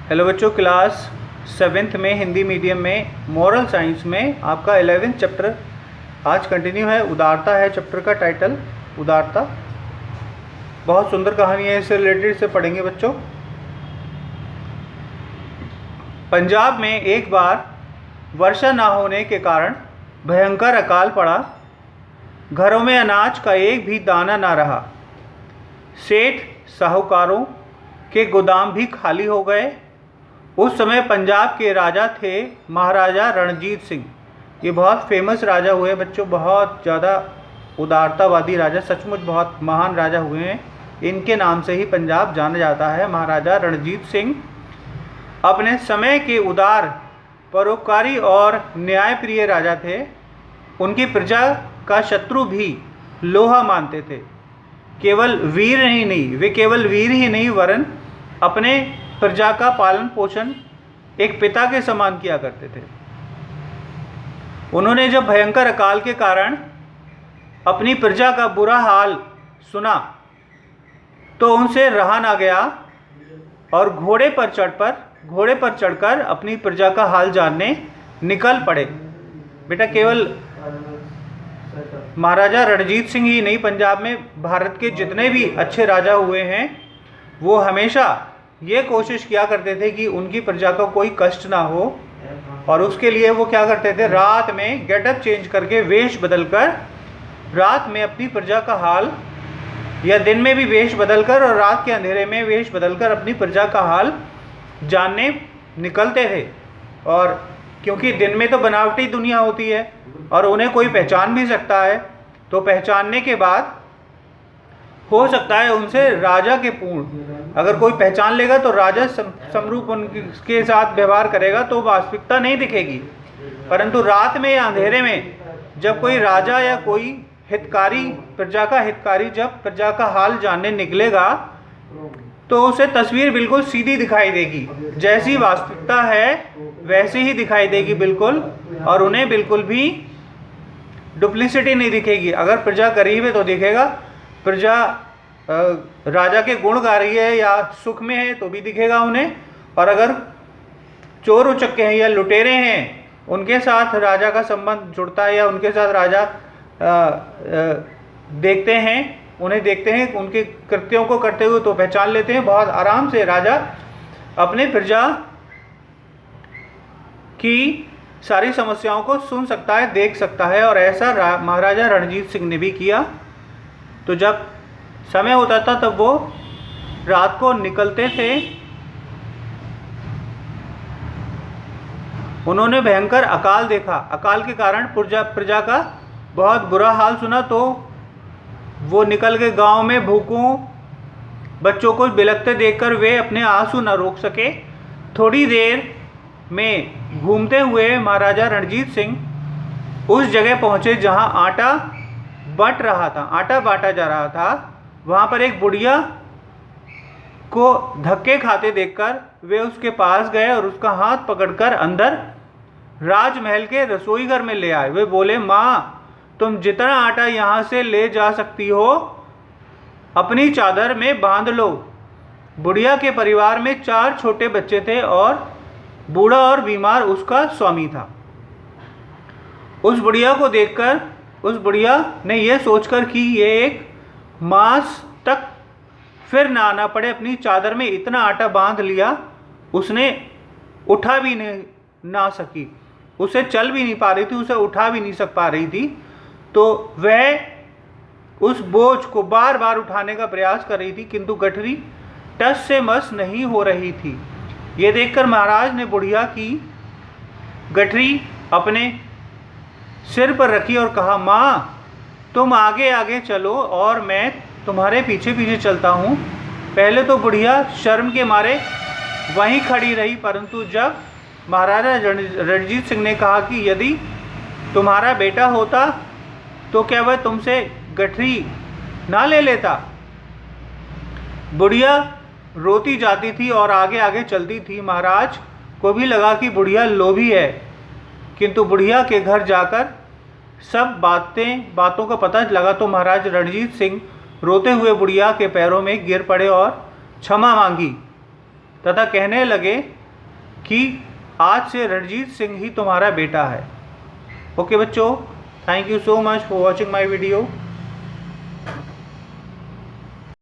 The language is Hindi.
हेलो बच्चों, क्लास 7th में हिंदी मीडियम में मॉरल साइंस में आपका 11th चैप्टर आज कंटिन्यू है। उदारता है चैप्टर का टाइटल, उदारता। बहुत सुंदर कहानी है, इससे रिलेटेड से पढ़ेंगे बच्चों। पंजाब में एक बार वर्षा ना होने के कारण भयंकर अकाल पड़ा। घरों में अनाज का एक भी दाना ना रहा। सेठ साहूकारों के गोदाम भी खाली हो गए। उस समय पंजाब के राजा थे महाराजा रणजीत सिंह। ये बहुत फेमस राजा हुए बच्चों, बहुत ज़्यादा उदारतावादी राजा, सचमुच बहुत महान राजा हुए हैं। इनके नाम से ही पंजाब जाना जाता है। महाराजा रणजीत सिंह अपने समय के उदार, परोपकारी और न्यायप्रिय राजा थे। उनकी प्रजा का शत्रु भी लोहा मानते थे। वे केवल वीर ही नहीं वरन अपने प्रजा का पालन पोषण एक पिता के समान किया करते थे। उन्होंने जब भयंकर अकाल के कारण अपनी प्रजा का बुरा हाल सुना तो उनसे रहा ना गया और घोड़े पर चढ़कर अपनी प्रजा का हाल जानने निकल पड़े। बेटा, केवल महाराजा रणजीत सिंह ही नहीं, पंजाब में भारत के जितने भी अच्छे राजा हुए हैं वो हमेशा ये कोशिश किया करते थे कि उनकी प्रजा को कोई कष्ट ना हो। और उसके लिए वो क्या करते थे, रात में गेटअप चेंज करके, वेश बदलकर, रात में अपनी प्रजा का हाल, या दिन में भी वेश बदलकर और रात के अंधेरे में वेश बदलकर अपनी प्रजा का हाल जानने निकलते थे। और क्योंकि दिन में तो बनावटी दुनिया होती है और उन्हें कोई पहचान भी सकता है, तो पहचानने के बाद हो सकता है उनसे राजा के पूर्ण, अगर कोई पहचान लेगा तो राजा समरूप उनके साथ व्यवहार करेगा तो वास्तविकता नहीं दिखेगी। परंतु रात में या अंधेरे में जब कोई राजा या कोई हितकारी, प्रजा का हितकारी जब प्रजा का हाल जानने निकलेगा तो उसे तस्वीर बिल्कुल सीधी दिखाई देगी, जैसी वास्तविकता है वैसी ही दिखाई देगी बिल्कुल। और उन्हें बिल्कुल भी डुप्लिसिटी नहीं दिखेगी। अगर प्रजा करीब है तो दिखेगा, प्रजा राजा के गुण गा रही है या सुख में है तो भी दिखेगा उन्हें। और अगर चोर उचक्के हैं या लुटेरे हैं, उनके साथ राजा का संबंध जुड़ता है या उनके साथ राजा उन्हें देखते हैं उनके कृत्यों को करते हुए तो पहचान लेते हैं। बहुत आराम से राजा अपने प्रजा की सारी समस्याओं को सुन सकता है, देख सकता है। और ऐसा महाराजा रणजीत सिंह ने भी किया। तो जब समय होता था तब वो रात को निकलते थे। उन्होंने भयंकर अकाल देखा। अकाल के कारण प्रजा का बहुत बुरा हाल सुना तो वो निकल के गांव में भूखों बच्चों को बिलखते देखकर वे अपने आंसू न रोक सके। थोड़ी देर में घूमते हुए महाराजा रणजीत सिंह उस जगह पहुंचे जहां आटा बांटा जा रहा था। वहां पर एक बुढ़िया को धक्के खाते देखकर वे उसके पास गए और उसका हाथ पकड़कर अंदर राजमहल के रसोई घर में ले आए। वे बोले, माँ, तुम जितना आटा यहाँ से ले जा सकती हो अपनी चादर में बांध लो। बुढ़िया के परिवार में 4 छोटे बच्चे थे और बूढ़ा और बीमार उसका स्वामी था। उस बुढ़िया को देखकर उस बुढ़िया ने यह सोचकर कि ये एक मास तक फिर ना आना पड़े, अपनी चादर में इतना आटा बांध लिया। उसने उठा भी ना सकी, उसे चल भी नहीं पा रही थी, उसे उठा भी नहीं पा रही थी। तो वह उस बोझ को बार बार उठाने का प्रयास कर रही थी, किंतु गठरी टस से मस नहीं हो रही थी। ये देखकर महाराज ने बुढ़िया की गठरी अपने सिर पर रखी और कहा, माँ, तुम आगे आगे चलो और मैं तुम्हारे पीछे पीछे चलता हूँ। पहले तो बुढ़िया शर्म के मारे वहीं खड़ी रही, परंतु जब महाराजा रणजीत सिंह ने कहा कि यदि तुम्हारा बेटा होता तो क्या वह तुमसे गठरी ना ले लेता। बुढ़िया रोती जाती थी और आगे आगे चलती थी। महाराज को भी लगा कि बुढ़िया लोभी है, किंतु बुढ़िया के घर जाकर सब बातों का पता लगा तो महाराज रणजीत सिंह रोते हुए बुढ़िया के पैरों में गिर पड़े और क्षमा मांगी। तथा कहने लगे कि आज से रणजीत सिंह ही तुम्हारा बेटा है। ओके बच्चों, thank you so much for watching my video.